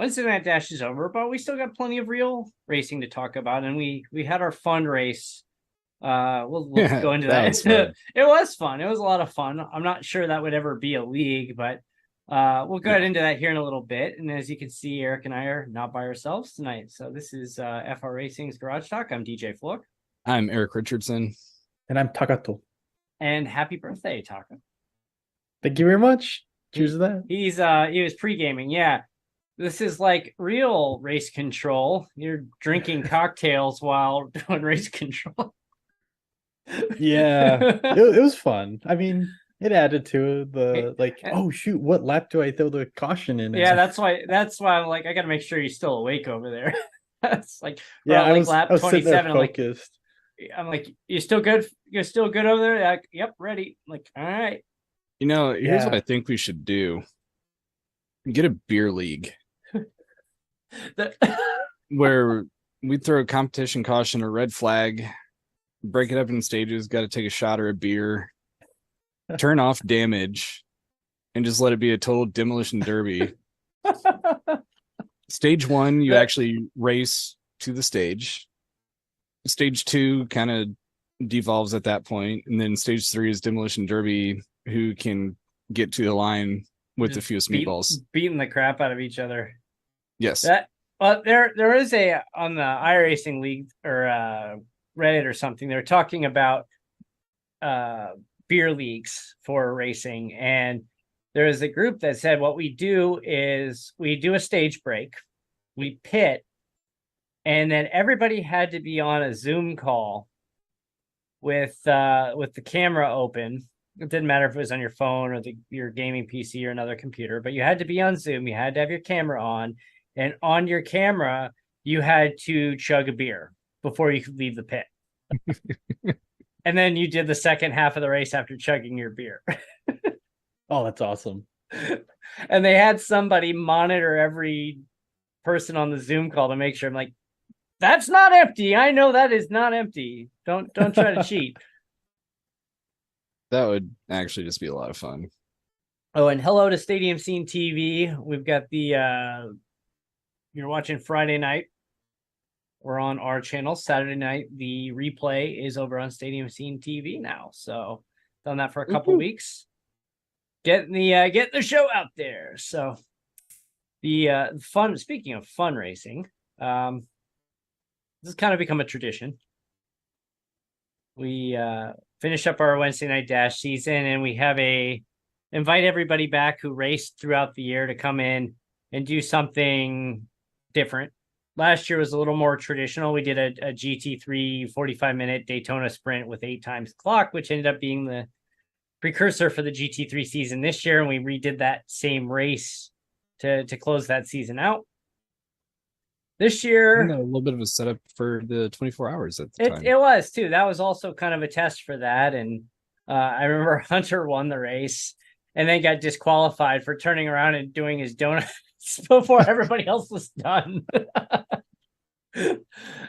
Wednesday Night Dash is over, but we still got plenty of real racing to talk about, and we had our fun race. We'll Yeah, go into that that. was fun. It was fun. It was a lot of fun. I'm not sure that would ever be a league, but we'll go No, into that here in a little bit. And as you can see, Eric and I are not by ourselves tonight. So this is FR Racing's Garage Talk. I'm DJ Flook, I'm Eric Richardson. And I'm Takato. and happy birthday, Taka. Thank you very much. Cheers to that. He was pre-gaming, yeah. This is like real race control. You're drinking cocktails while doing race control. Yeah, it was fun. I mean, it added to the Eh, oh shoot, what lap do I throw the caution in? Yeah, that's why I'm like, I gotta make sure you're still awake over there. That's like, Yeah, like lap I was sitting there 27. focused. I'm like, you still good? You're still good over there? Like, yep, ready. I'm like, all right. Here's what Yeah. I think we should do. Get a beer league The- where we throw a competition caution or red flag, break it up in stages, got to take a shot or a beer, turn off damage, and just let it be a total demolition derby. Stage 1, you actually race to the stage. Stage 2 kind of devolves at that point, and then stage 3 is demolition derby, who can get to the line with the fewest meatballs. beating the crap out of each other. Yes. That there is a on the iRacing League or Reddit or something. They're talking about beer leagues for racing, and there is a group that said what we do is we do a stage break, we pit, and then everybody had to be on a Zoom call with the camera open. It didn't matter if it was on your phone or your gaming PC or another computer, but you had to be on Zoom. You had to have your camera on, and on your camera, you had to chug a beer before you could leave the pit. And then you did the second half of the race after chugging your beer. Oh, that's awesome. And they had somebody monitor every person on the Zoom call to make sure. I'm like, that's not empty. I know that is not empty. Don't try to cheat. That would actually just be a lot of fun. Oh, and hello to Stadium Scene TV. We've got the you're watching Friday night. We're on our channel. Saturday night, the replay is over on Stadium Scene TV now. So done that for a couple weeks. Getting the show out there. So the fun. Speaking of fun racing, this has kind of become a tradition. We finish up our Wednesday Night Dash season, and we have invite everybody back who raced throughout the year to come in and do something different. Last year was a little more traditional. We did a GT3 45-minute Daytona sprint with 8 times clock, which ended up being the precursor for the GT3 season this year. And we redid that same race to close that season out. This year, And a little bit of a setup for the 24 hours at the time. it was too. That was also kind of a test for that. And I remember Hunter won the race and then got disqualified for turning around and doing his donuts before everybody else was done.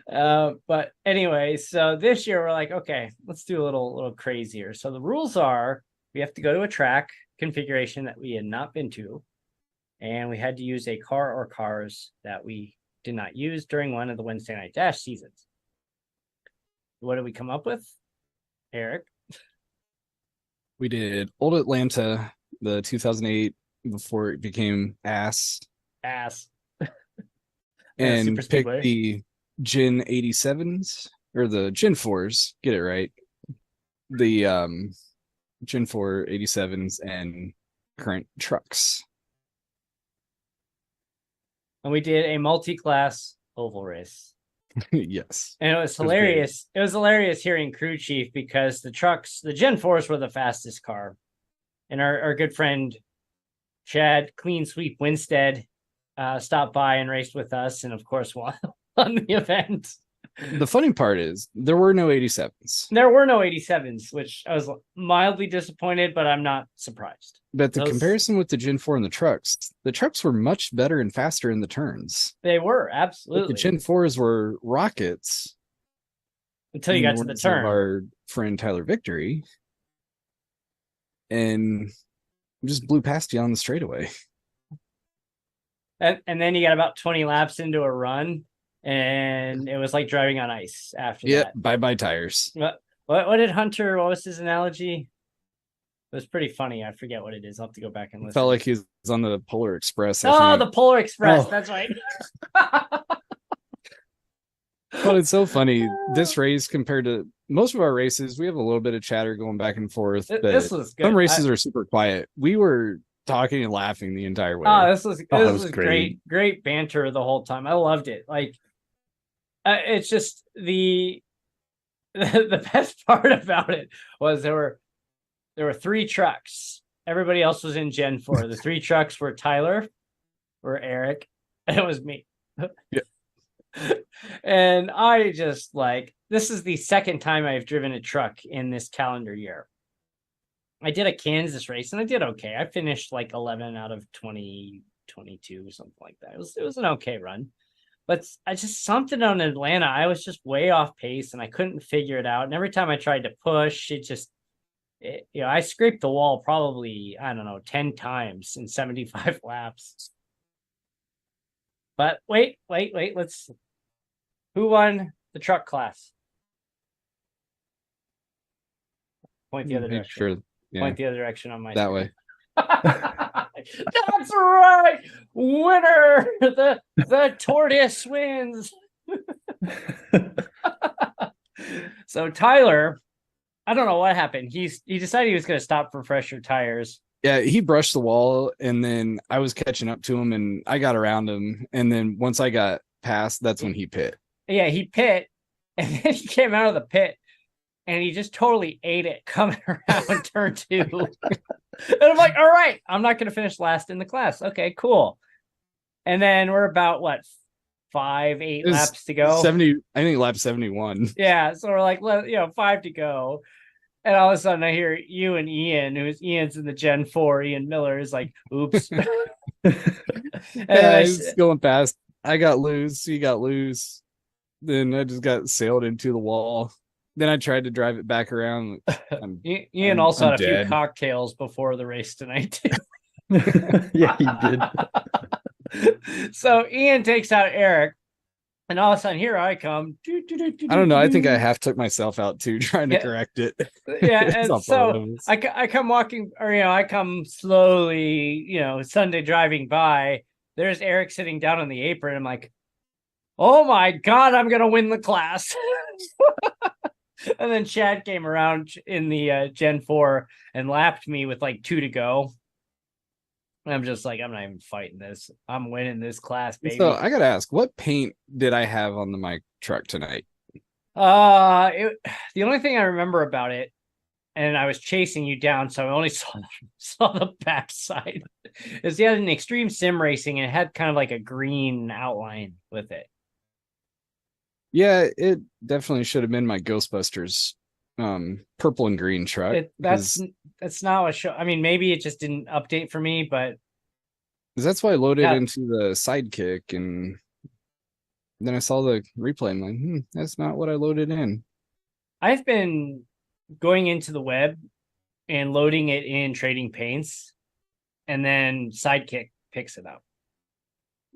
But anyway, so this year we're like, okay, let's do a little crazier. So the rules are we have to go to a track configuration that we had not been to, and we had to use a car or cars that we did not use during one of the Wednesday Night Dash seasons. What did we come up with, Eric? We did Old Atlanta, the 2008, before it became ass, and Super picked Speedway. the Gen 87s or the Gen 4s. Get it right. The Gen 4 87s and current trucks. And we did a multi-class oval race. Yes. And it was great. hilarious. It was hilarious hearing crew chief because the trucks, the Gen 4s were the fastest car. And our good friend Chad Clean Sweep Winstead stopped by and raced with us, and of course won the event. The funny part is there were no 87s. There were no 87s, which I was mildly disappointed, but I'm not surprised. But the comparison with the Gen 4 and the trucks were much better and faster in the turns. They were, But absolutely. the Gen 4s were rockets. Until you got to the words of turn. Our friend Tyler Victory. And just blew past you on the straightaway. And then you got about 20 laps into a run, and it was like driving on ice after Yep, that. bye tires. What did Hunter? What was his analogy? It was pretty funny. I forget what it is. I'll have to go back and listen. Felt like he was on the Polar Express. The Polar Express. Oh. That's right. But it's so funny. This race compared to most of our races, we have a little bit of chatter going back and forth. But This was good. some races are super quiet. We were talking and laughing the entire way. Oh, this was great banter the whole time. I loved it. Like, it's just the best part about it was there were 3 trucks. Everybody else was in Gen 4. The 3 trucks were Tyler, were Eric, and it was me. Yeah. And I just this is the second time I've driven a truck in this calendar year. I did a Kansas race and I did okay. I finished like 11 out of 20, 22, something like that. It was an okay run. But I just something on Atlanta, I was just way off pace and I couldn't figure it out. And every time I tried to push, I scraped the wall probably, I don't know, 10 times in 75 laps. But wait, who won the truck class? Point the other direction. Sure. Yeah. Point the other direction on my that screen. way. That's right. Winner. The tortoise wins. So Tyler, I don't know what happened. He decided he was going to stop for fresher tires. Yeah, he brushed the wall and then I was catching up to him and I got around him. And then once I got past, that's when he pit. Yeah, he pit and then he came out of the pit and he just totally ate it coming around turn 2. And I'm like, all right, I'm not going to finish last in the class. Okay, cool. And then we're about 8 laps to go. 70, I think lap 71. Yeah, so we're like, 5 to go. And all of a sudden I hear you and Ian, Ian's in the Gen 4, Ian Miller is like, oops. Yeah, he's going fast. I got loose, he got loose. Then I just got sailed into the wall. Then I tried to drive it back around. Ian also had a few cocktails before the race tonight. Yeah, he did. So Ian takes out Eric, and all of a sudden, here I come. I don't know. I think I half took myself out too, trying to correct it. Yeah, and so I come walking, or I come slowly, Sunday driving by. There's Eric sitting down on the apron. I'm like, oh my God, I'm gonna win the class. And then Chad came around in the Gen 4 and lapped me with 2 to go. And I'm just like, I'm not even fighting this. I'm winning this class, baby. So I gotta ask, what paint did I have on my truck tonight? The only thing I remember about it, and I was chasing you down, so I only saw the backside, is you had an extreme sim racing and it had kind of like a green outline with it. Yeah, it definitely should have been my Ghostbusters purple and green truck. That's not what show. I mean, maybe it just didn't update for me, but that's why I loaded into the Sidekick, and then I saw the replay. I'm like, that's not what I loaded in. I've been going into the web and loading it in Trading Paints, and then Sidekick picks it up.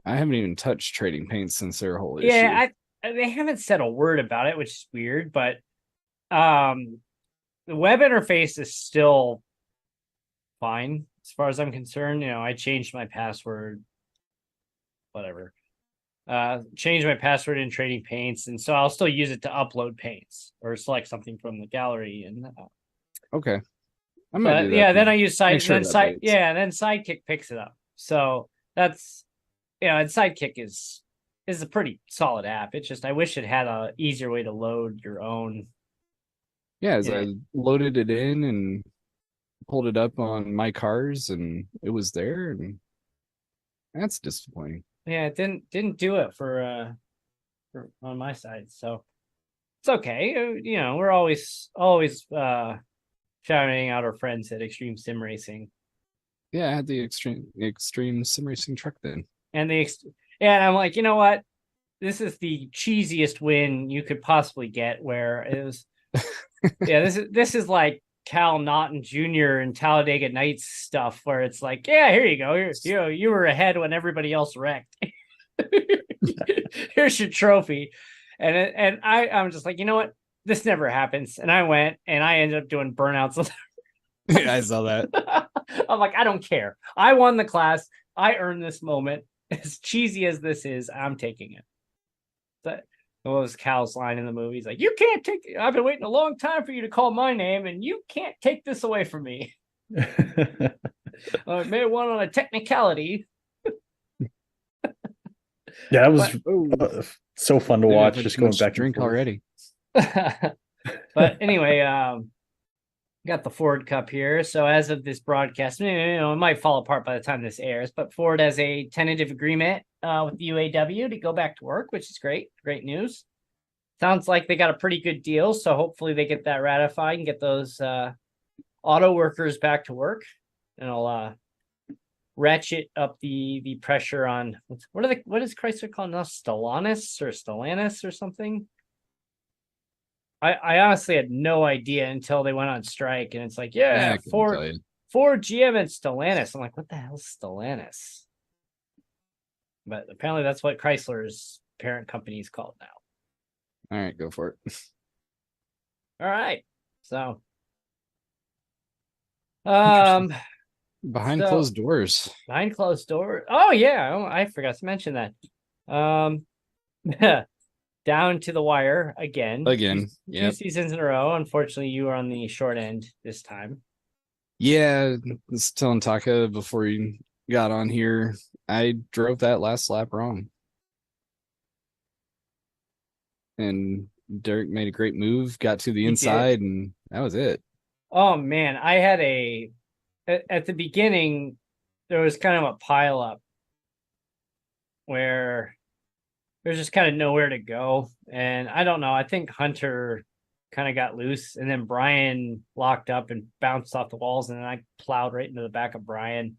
I haven't even touched Trading Paints since their whole issue. Yeah, they haven't said a word about it, which is weird, but the web interface is still fine as far as I'm concerned. I changed my password, whatever. Changed my password in Trading Paints, and so I'll still use it to upload paints or select something from the gallery. And okay, I might do that. Yeah, then I use then Sidekick picks it up. So that's and Sidekick is a pretty solid app. It's just I wish it had a easier way to load your own. Yeah, I loaded it in and pulled it up on my cars, and it was there, and that's disappointing. Yeah, it didn't do it for on my side, so it's okay. We're always shouting out our friends at Extreme Sim Racing. Yeah, I had the extreme sim racing truck then, and and I'm like, you know what? This is the cheesiest win you could possibly get. Where it was, yeah, this is like Cal Naughton Jr. and Talladega Nights stuff where it's like, yeah, here you go. You were ahead when everybody else wrecked. Here's your trophy. And I'm just like, you know what? This never happens. And I went and I ended up doing burnouts. Yeah, I saw that. I'm like, I don't care. I won the class. I earned this moment. As cheesy as this is, I'm taking it. But what was Cal's line in the movie? He's like, you can't take it. I've been waiting a long time for you to call my name, and you can't take this away from me. I may have won on a technicality. Yeah, that was so fun to Maybe watch. I've Just too going much back to drink and forth. already. But anyway, got the Ford Cup here. So as of this broadcast, it might fall apart by the time this airs, but Ford has a tentative agreement with the UAW to go back to work, which is great. Great news. Sounds like they got a pretty good deal. So hopefully they get that ratified and get those auto workers back to work. And I'll ratchet up the pressure on what is Chrysler called now? Stellantis or something. I honestly had no idea until they went on strike, and it's like, yeah, Ford, GM, and Stellantis. I'm like, what the hell is Stellantis? But apparently that's what Chrysler's parent company is called now. All right, go for it. All right. So Behind closed doors. Behind closed doors. Oh yeah, I forgot to mention that. Down to the wire again. Yep. 2 seasons in a row. Unfortunately, you were on the short end this time. Yeah, I was telling Taka before you got on here, I drove that last lap wrong. And Derek made a great move, got to the inside, and that was it. Oh man, I had at the beginning, there was kind of a pile up where there's just kind of nowhere to go. And I don't know. I think Hunter kind of got loose, and then Brian locked up and bounced off the walls, and then I plowed right into the back of Brian.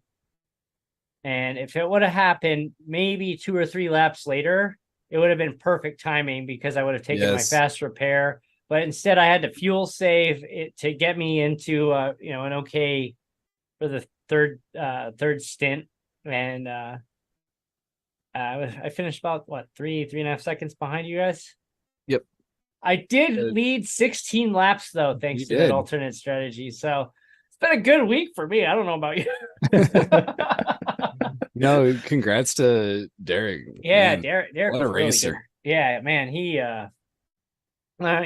And if it would have happened maybe 2 or 3 laps later, it would have been perfect timing because I would have taken my fast repair. But instead, I had to fuel save it to get me into an okay for the third stint. And I finished about 3.5 seconds behind you guys. Yep. I did lead 16 laps though, thanks to that alternate strategy. So it's been a good week for me. I don't know about you. No, congrats to Derek. Yeah, man. Derek What a was racer. Really good. Yeah, man,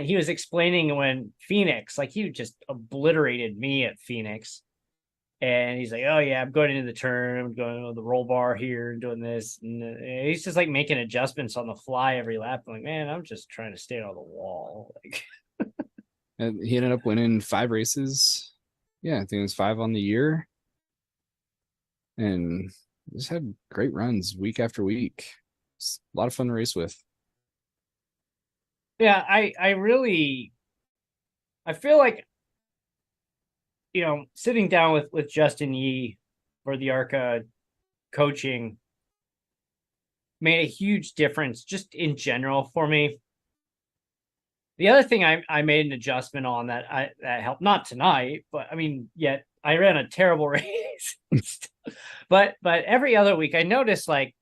he was explaining when Phoenix, like he just obliterated me at Phoenix. And he's like, oh, yeah, I'm going into the turn. I'm going to the roll bar here and doing this. And he's just like making adjustments on the fly every lap. I'm like, man, I'm just trying to stay on the wall. Like, and he ended up winning 5 races. Yeah, I think it was 5 on the year. And just had great runs week after week. It's a lot of fun to race with. Yeah, I feel like, sitting down with Justin Yee for the ARCA coaching made a huge difference just in general for me. The other thing I made an adjustment on that helped, not tonight, but I mean, yet I ran a terrible race. but every other week I noticed like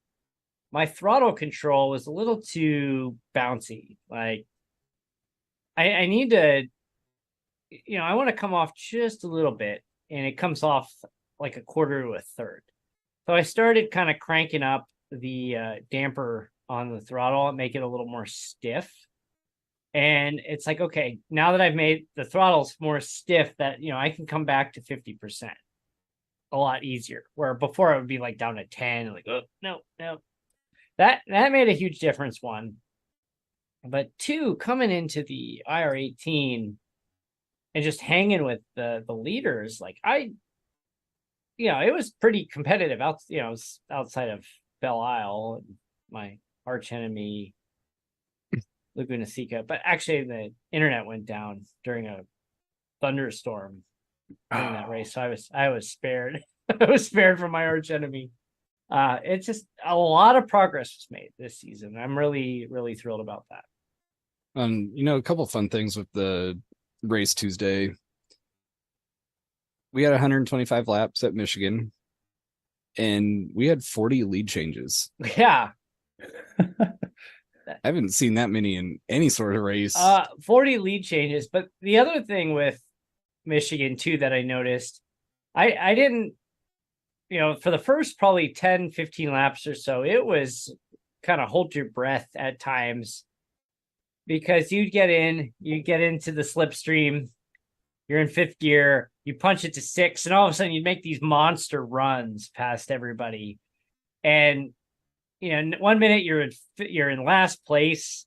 my throttle control was a little too bouncy. Like I need to, I want to come off just a little bit, and it comes off like a quarter to a third. So I started kind of cranking up the damper on the throttle and make it a little more stiff. And it's like, okay, now that I've made the throttles more stiff, that, I can come back to 50% a lot easier. Where before it would be like down to 10, like, oh, no. That made a huge difference, 1. But 2, coming into the IR18 and just hanging with the leaders, like it was pretty competitive outside of Belle Isle, my arch enemy Laguna Seca. But actually the internet went down during a thunderstorm during that race. So I was spared. I was spared from my arch enemy. It's just a lot of progress was made this season. I'm really, really thrilled about that. A couple fun things with the race Tuesday. We had 125 laps at Michigan, and we had 40 lead changes. Yeah. I haven't seen that many in any sort of race. 40 lead changes. But the other thing with Michigan too that I noticed, I didn't, for the first probably 10, 15 laps or so, it was kind of hold your breath at times, because you get into the slipstream, you're in fifth gear, you punch it to six, and all of a sudden you make these monster runs past everybody. And 1 minute you're in last place,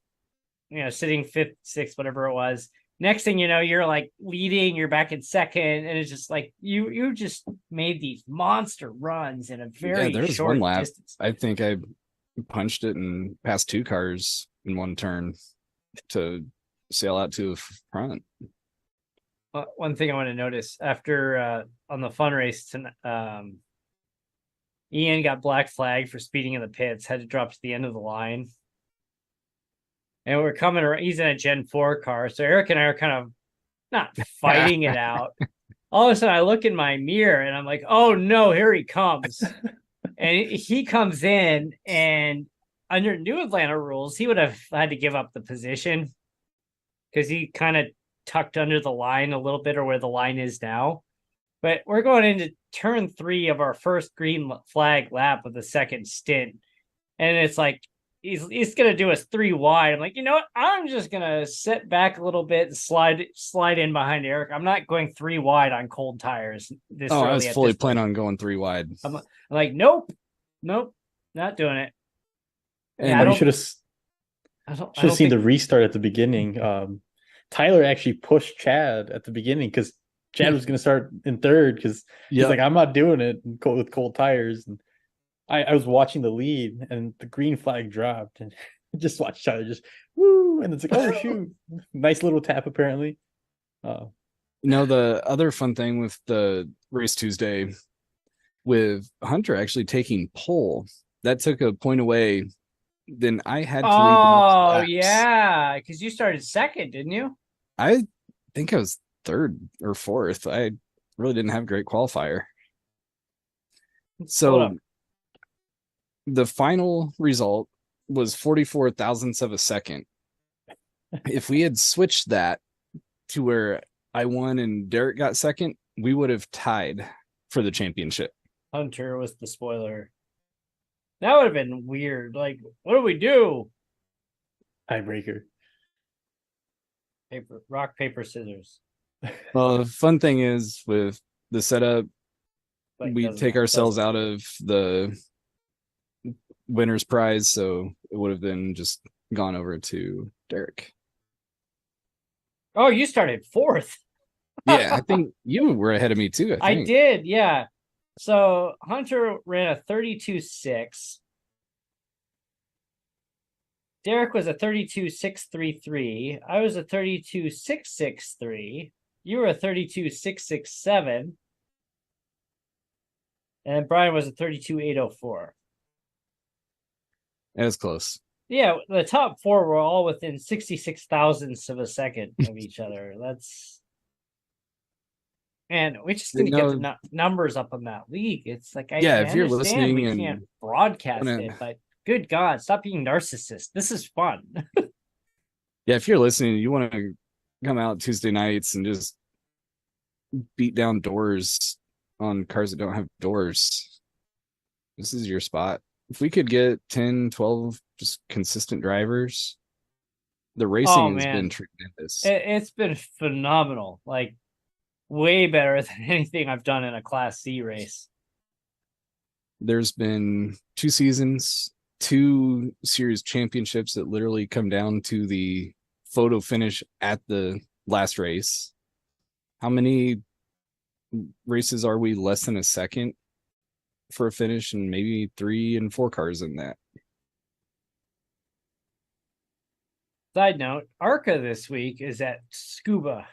sitting fifth, sixth, whatever it was. Next thing you know, you're like leading, you're back in second, and it's just like you just made these monster runs in a very short one lap distance. I think I punched it and passed 2 cars in one turn to sail out to the front. One thing I want to notice after on the fun race tonight, Ian got black flag for speeding in the pits, had to drop to the end of the line. And we're coming around, he's in a Gen 4 car. So Eric and I are kind of not fighting it out. All of a sudden I look in my mirror and I'm like, oh no, here he comes. And he comes in, and under New Atlanta rules, he would have had to give up the position because he kind of tucked under the line a little bit, or where the line is now. But we're going into turn 3 of our first green flag lap of the second stint. And it's like, he's going to do us 3 wide. I'm like, you know what? I'm just going to sit back a little bit and slide in behind Eric. I'm not going 3 wide on cold tires. I was fully planning on going 3 wide. I'm like, nope, not doing it. And yeah, you should have seen the restart at the beginning. Tyler actually pushed Chad at the beginning because Chad was going to start in third, because he's like, I'm not doing it with cold tires. And I was watching the lead, and the green flag dropped, and just watched Tyler just woo, and it's like, oh shoot, nice little tap apparently. The other fun thing with the race Tuesday, with Hunter actually taking pole, that took a point away. Then I had to lead. Oh yeah, because you started second, didn't you? I think I was third or fourth. I really didn't have a great qualifier. So the final result was 44 thousandths of a second. If we had switched that to where I won and Derek got second, we would have tied for the championship. Hunter was the spoiler. That would have been weird. Like, what do we do? Tiebreaker. Rock, paper, scissors. Well, the fun thing is with the setup, we take ourselves out of the winner's prize, so it would have been just gone over to Derek. Oh, you started fourth. Yeah, I think you were ahead of me too. I did, yeah. So Hunter ran a 32.6. Derek was a 32.633. I was a 32.663. You were a 32.667. And Brian was a 32.804. That was close. Yeah, the top 4 were all within 66 thousandths of a second of each other. And we just need to get the numbers up on that league. It's like, if you're listening, we can't broadcast it, but good God, stop being narcissist. This is fun. Yeah, if you're listening, you want to come out Tuesday nights and just beat down doors on cars that don't have doors. This is your spot. If we could get 10, 12 just consistent drivers, the racing has been tremendous. It's been phenomenal. Like, way better than anything I've done in a Class C race. There's been 2 seasons, 2 series championships that literally come down to the photo finish at the last race. How many races are we less than a second for a finish, and maybe 3 and 4 cars in that? Side note, ARCA this week is at Scuba.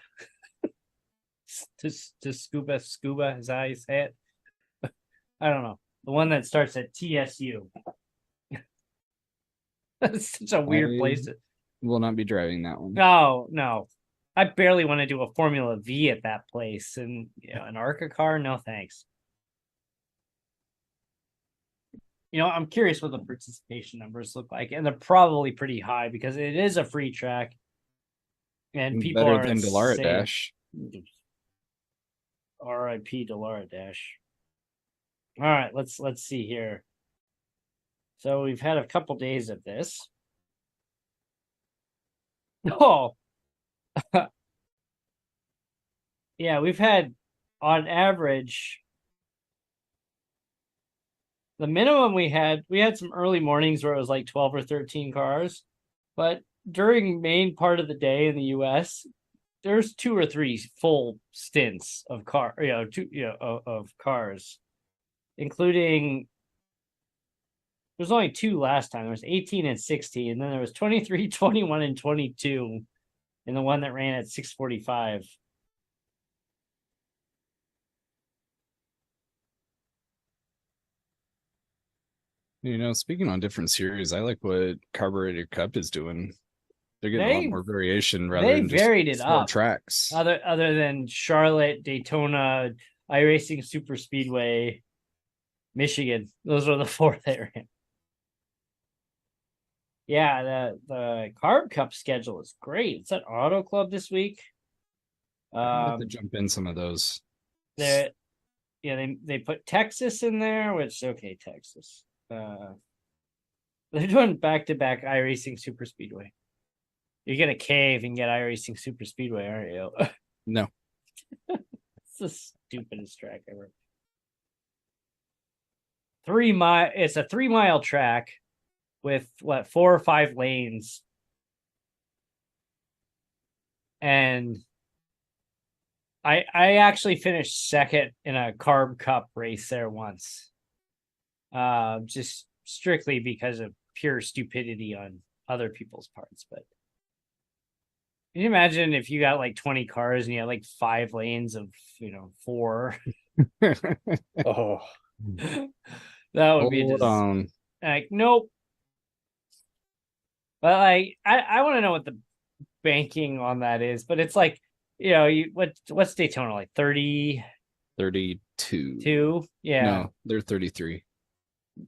To scuba is that how you say it? I don't know. The one that starts at TSU. That's such a weird place. Will not be driving that one. No. I barely want to do a Formula V at that place, and an ARCA car, no thanks. I'm curious what the participation numbers look like, and they're probably pretty high because it is a free track, and people better are than Delara insane. Dash. R.I.P. Delara Dash. All right, let's see here. So we've had a couple days of this. Oh, yeah, we've had on average. The minimum we had some early mornings where it was like 12 or 13 cars, but during main part of the day in the US, there's 2 or 3 full stints of of cars, including there's only 2 last time. There was 18 and 16, and then there was 23, 21, and 22 in the one that ran at 6:45. Speaking on different series, I like what Carburetor Cup is doing. They're getting a lot more variation rather than just varied it 4 up. tracks. Other than Charlotte, Daytona, iRacing Super Speedway, Michigan. Those are the 4 that ran. Yeah, the Carb Cup schedule is great. It's at Auto Club this week. I have to jump in some of those. They put Texas in there, which okay, Texas. They're doing back-to-back iRacing Super Speedway. You're gonna cave and get iRacing Super Speedway, aren't you? No. It's the stupidest track ever. 3 mile. It's a 3-mile track with 4 or 5 lanes, and I actually finished second in a Carb Cup race there once, just strictly because of pure stupidity on other people's parts. But can you imagine if you got like 20 cars and you had like 5 lanes of 4? Oh, that would be just like nope. But like I want to know what the banking on that is, but it's like what's Daytona like 30? 32. Yeah. No, they're 33.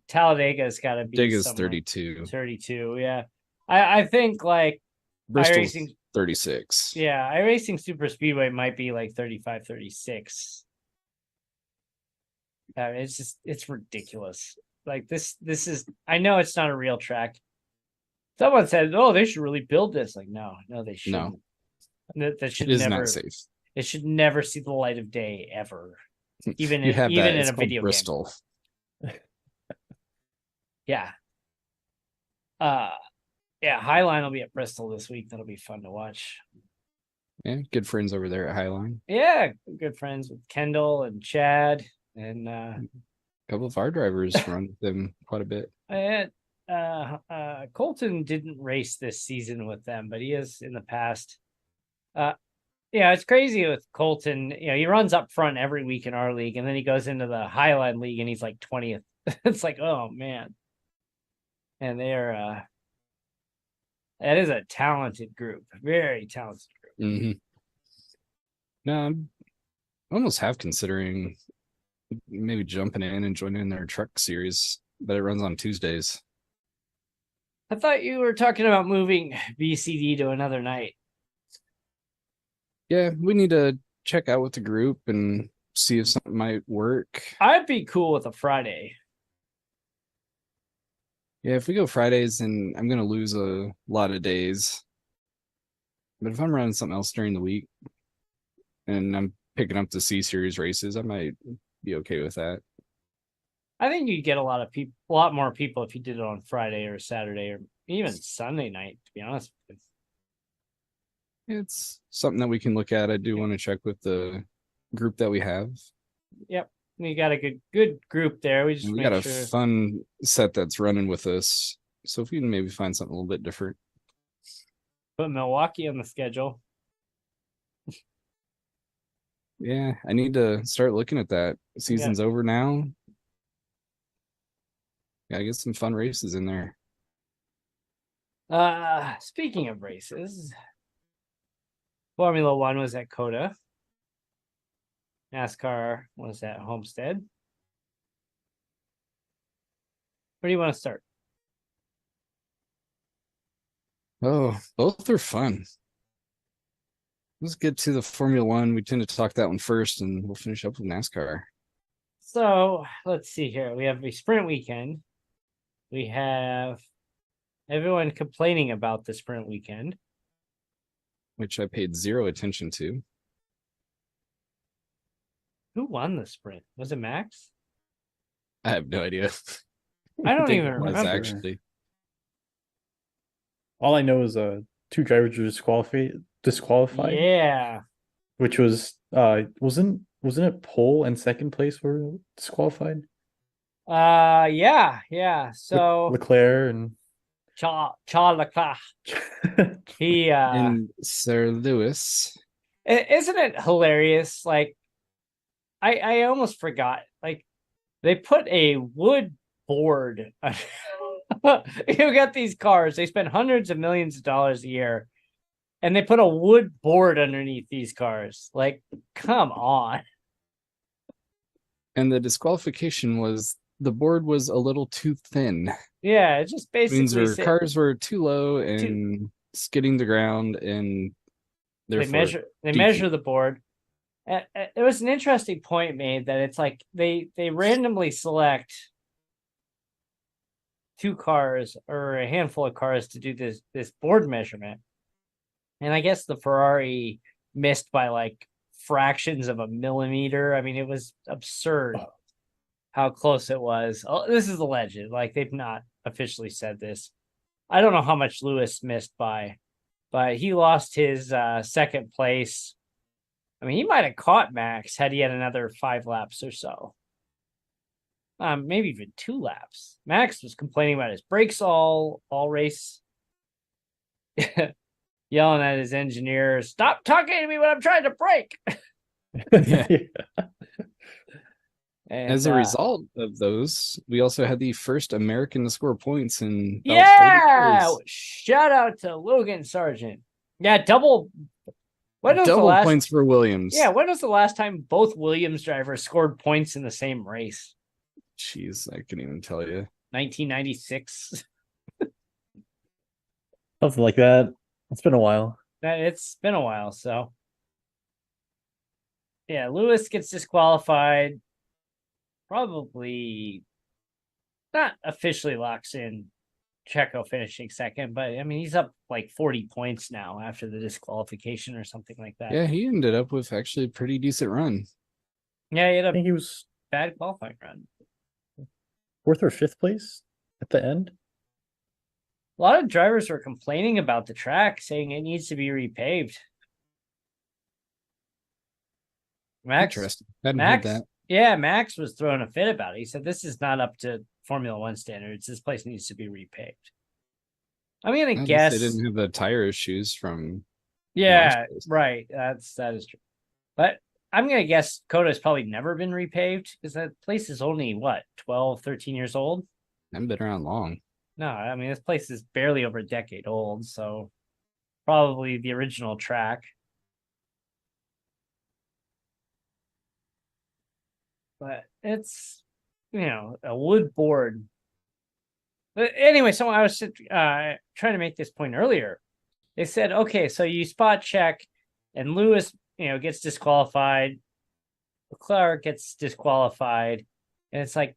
Talladega's got to be Dega's 32. 32. Yeah. I think like Bristol's iRacing 36. Yeah, iRacing Super Speedway might be like 35, 36. It's ridiculous. Like this is, I know it's not a real track. Someone said, "Oh, they should really build this." Like, no, they shouldn't. No, that should it is never. Not safe. It should never see the light of day ever, even in a video Bristol. game. Yeah. Yeah, Highline will be at Bristol this week. That'll be fun to watch. Yeah, good friends over there at Highline. Yeah, good friends with Kendall and Chad and a couple of our drivers run with them quite a bit. Colton didn't race this season with them, but he has in the past. Yeah, it's crazy with Colton. He runs up front every week in our league, and then he goes into the Highline League and he's like 20th. It's like, oh man. And they're that is a talented group, very talented group. Mm-hmm. No, I'm almost half considering maybe jumping in and joining their truck series, but it runs on Tuesdays. I thought you were talking about moving BCD to another night. Yeah, we need to check out with the group and see if something might work. I'd be cool with a Friday. Yeah, if we go Fridays, then I'm going to lose a lot of days. But if I'm running something else during the week and I'm picking up the C-Series races, I might be okay with that. I think you'd get a lot more people if you did it on Friday or Saturday or even Sunday night, to be honest with you. It's something that we can look at. I do want to check with the group that we have. Yep. We got a good group there. We got a fun set that's running with us. So if we can maybe find something a little bit different. Put Milwaukee on the schedule. Yeah, I need to start looking at that. Season's over now. Gotta get some fun races in there. Speaking of races, Formula One was at Coda. NASCAR was at Homestead. Where do you want to start? Oh, both are fun. Let's get to the Formula One. We tend to talk that one first, and we'll finish up with NASCAR. So let's see here. We have a sprint weekend. We have everyone complaining about the sprint weekend, which I paid zero attention to. Who won the sprint? Was it Max? I have no idea. I don't even remember. Actually. All I know is 2 drivers were disqualified. Yeah. Which was wasn't it pole and second place were disqualified? Yeah. So LeClerc and Charles Leclerc. He and Sir Lewis. Isn't it hilarious? Like I almost forgot. Like they put a wood board. You got these cars. They spend hundreds of millions of dollars a year, and they put a wood board underneath these cars. Like, come on. And the disqualification was the board was a little too thin. Yeah, it just basically means their cars were too low and skidding the ground, and they measure the board. There was an interesting point made that it's like they randomly select 2 cars or a handful of cars to do this board measurement, and I guess the Ferrari missed by like fractions of a millimeter. I mean, it was absurd how close it was. Oh, this is alleged. Like they've not officially said this. I don't know how much Lewis missed by, but he lost his second place. I mean, he might have caught Max had he had another 5 laps or so. Maybe even 2 laps. Max was complaining about his brakes all race. Yelling at his engineer, "Stop talking to me when I'm trying to brake." And, as a result of those, we also had the first American to score points in shout out to Logan Sargent. Yeah, double points for Williams. Yeah, when was the last time both Williams drivers scored points in the same race? Jeez, I couldn't even tell you. 1996. Something like that. It's been a while. It's been a while, so yeah, Lewis gets disqualified. Probably not officially locks in Checo finishing second, but I mean he's up like 40 points now after the disqualification or something like that. Yeah, he ended up with actually a pretty decent run. Yeah, I think he was bad qualifying run. 4th or 5th place at the end. A lot of drivers were complaining about the track, saying it needs to be repaved. Max was throwing a fit about it. He said, "This is not up to Formula One standards. This place needs to be repaved." I'm gonna guess they didn't have the tire issues from. Yeah, right. That is true. But I'm gonna guess Coda's probably never been repaved because that place is only 12, 13 years old. I haven't been around long. No, I mean this place is barely over a decade old, so probably the original track. But it's, a wood board. But anyway, so I was trying to make this point earlier. They said, okay, so you spot check and Lewis, gets disqualified. LeClerc gets disqualified. And it's like,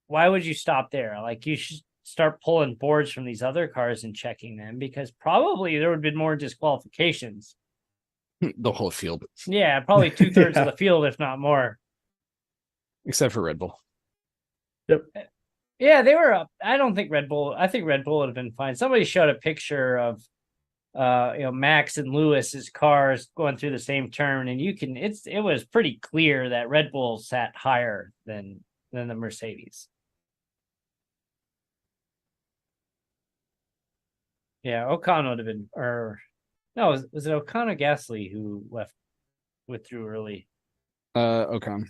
why would you stop there? Like you should start pulling boards from these other cars and checking them because probably there would have been more disqualifications. The whole field. Yeah, probably 2/3 of the field, if not more. Except for Red Bull. Yep. Yeah, they were up. I think Red Bull would have been fine. Somebody showed a picture of Max and Lewis's cars going through the same turn, and it was pretty clear that Red Bull sat higher than the Mercedes. Yeah, Ocon would have been, or no, was it Ocon or Gasly who withdrew early? Ocon.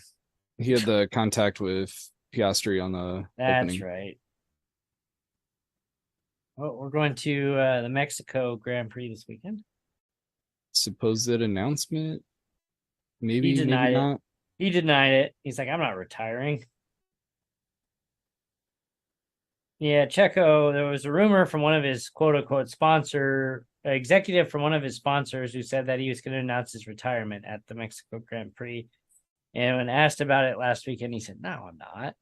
He had the contact with Piastri on the opening. Right. Well, we're going to the Mexico Grand Prix this weekend. supposed announcement. Maybe, He denied maybe it. not. He denied it. He's like, I'm not retiring. Yeah, Checo, there was a rumor from one of his quote unquote executive from one of his sponsors who said that he was going to announce his retirement at the Mexico Grand Prix. And when asked about it last weekend, he said, no, I'm not.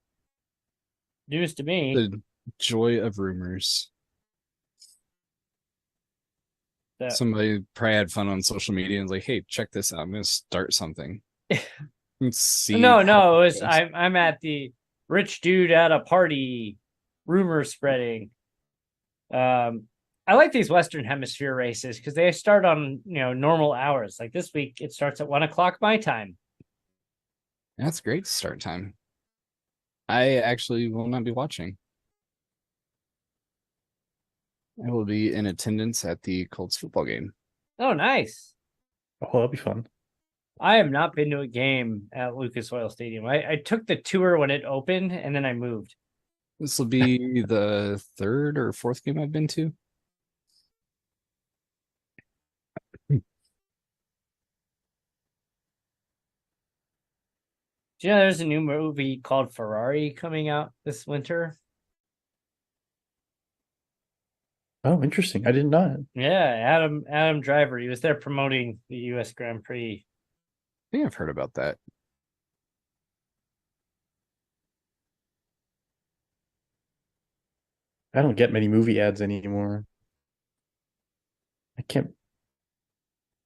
News to me. The joy of rumors. Somebody probably had fun on social media and was like, hey, check this out. I'm going to start something. Let's see. No, it was I'm at the rich dude at a party, rumor spreading. I like these Western Hemisphere races because they start on normal hours. Like this week, it starts at 1:00 my time. That's great start time. I actually will not be watching. I will be in attendance at the Colts football game. Oh, nice. Oh, that'll be fun. I have not been to a game at Lucas Oil Stadium. I took the tour when it opened, and then I moved. This will be the third or fourth game I've been to. Do you know there's a new movie called Ferrari coming out this winter? Oh, interesting. I didn't know it. Yeah, Adam Driver. He was there promoting the U.S. Grand Prix. I think I've heard about that. I don't get many movie ads anymore. I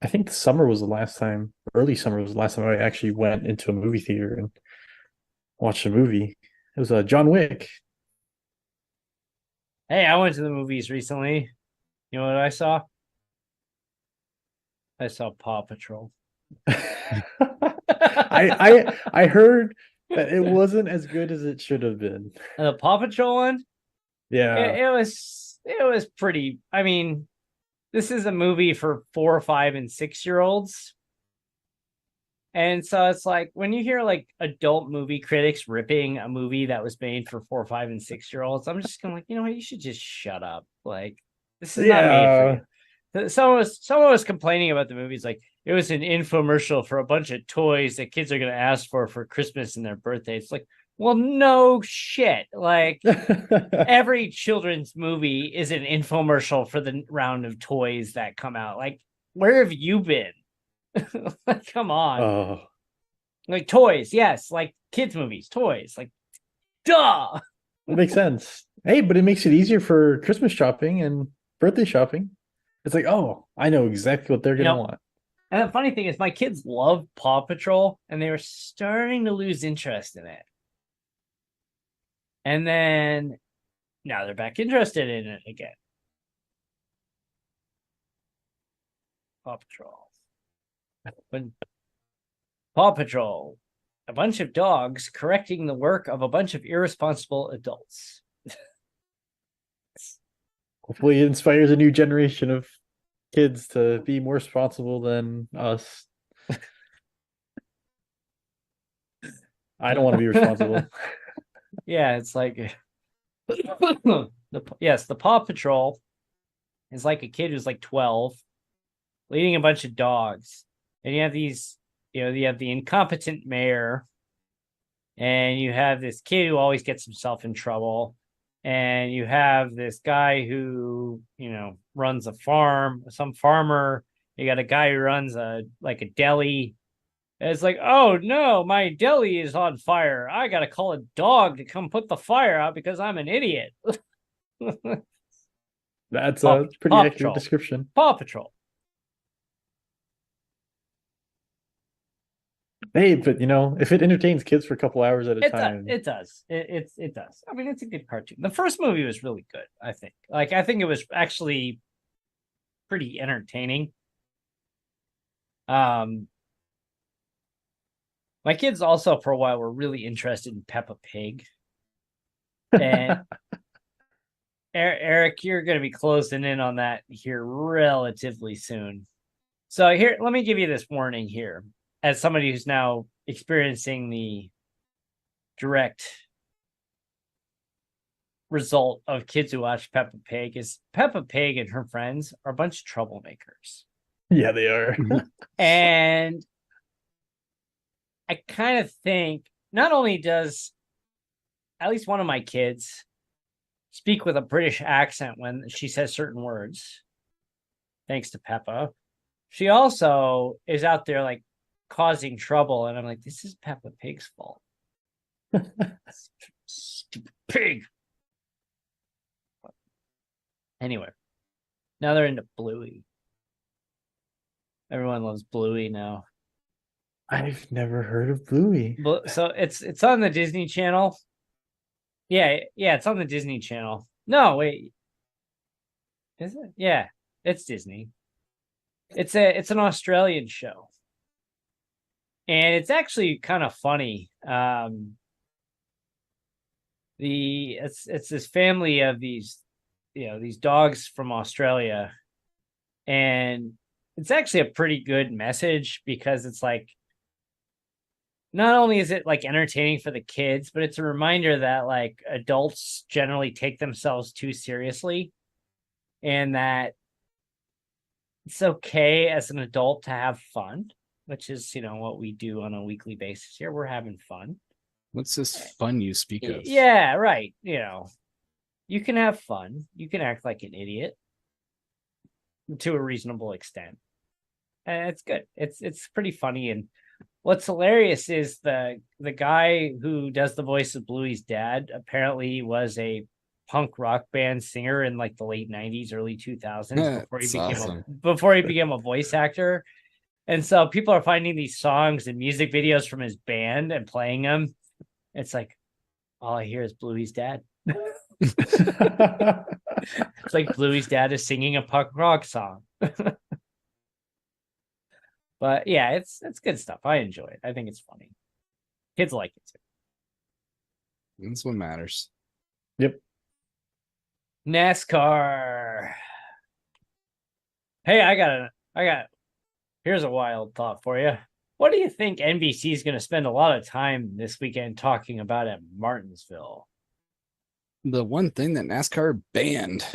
think the summer was the last time, early summer was the last time I actually went into a movie theater and watched a movie. It was John Wick. Hey, I went to the movies recently. You know what I saw? I saw Paw Patrol. I heard that it wasn't as good as it should have been. The Paw Patrol one? Yeah. It was pretty. I mean, this is a movie for 4, 5, and 6-year-olds. And so it's like when you hear like adult movie critics ripping a movie that was made for 4, 5, and 6-year-olds, I'm just going like, you know what, you should just shut up. Like, this is not made for you. Someone was complaining about the movies, like it was an infomercial for a bunch of toys that kids are going to ask for Christmas and their birthdays. It's like, well, no shit. Like every children's movie is an infomercial for the round of toys that come out. Like, where have you been? Like, come on. Like toys, yes. Like kids' movies, toys. Like, duh. It makes sense. Hey, but it makes it easier for Christmas shopping and birthday shopping. It's like, oh, I know exactly what they're going to want. And the funny thing is, my kids love Paw Patrol, and they were starting to lose interest in it. And then now they're back interested in it again. Paw Patrol. When Paw Patrol, a bunch of dogs correcting the work of a bunch of irresponsible adults. Hopefully it inspires a new generation of kids to be more responsible than us. I don't want to be responsible. Yeah, it's like the Paw Patrol is like a kid who's like 12 leading a bunch of dogs. And you have these, you have the incompetent mayor, and you have this kid who always gets himself in trouble. And you have this guy who, runs a farm, some farmer. You got a guy who runs a deli. And it's like, oh no, my deli is on fire. I got to call a dog to come put the fire out because I'm an idiot. That's a pretty accurate description. Paw Patrol. Hey, but if it entertains kids for a couple hours at a time, it does. It does. I mean, it's a good cartoon. The first movie was really good, I think. I think it was actually pretty entertaining. My kids also for a while were really interested in Peppa Pig. And Eric, you're going to be closing in on that here relatively soon. So here, let me give you this warning here. As somebody who's now experiencing the direct result of kids who watch Peppa Pig, is Peppa Pig and her friends are a bunch of troublemakers. Yeah, they are. And I kind of think not only does at least one of my kids speak with a British accent when she says certain words, thanks to Peppa, she also is out there like causing trouble. And I'm like, this is Peppa Pig's fault. Stupid pig. Anyway, now they're into Bluey. Everyone loves Bluey now. I've never heard of Bluey. So it's on the Disney Channel. Yeah, it's on the Disney Channel. No, wait. Is it? Yeah, it's Disney. It's an Australian show. And it's actually kind of funny. It's this family of these dogs from Australia, and it's actually a pretty good message because it's like not only is it like entertaining for the kids, but it's a reminder that like adults generally take themselves too seriously, and that it's okay as an adult to have fun, which is what we do on a weekly basis here. We're having fun. What's this fun you speak of? Yeah, right. You can have fun. You can act like an idiot to a reasonable extent. And it's good. It's pretty funny. And what's hilarious is the guy who does the voice of Bluey's dad apparently was a punk rock band singer in like the late 90s, early 2000s before he became a voice actor. And so people are finding these songs and music videos from his band and playing them. It's like all I hear is Bluey's dad. It's like Bluey's dad is singing a punk rock song. But yeah, it's good stuff. I enjoy it. I think it's funny. Kids like it too. That's what matters. Yep. NASCAR. Hey, here's a wild thought for you. What do you think NBC is going to spend a lot of time this weekend talking about at Martinsville? The one thing that NASCAR banned.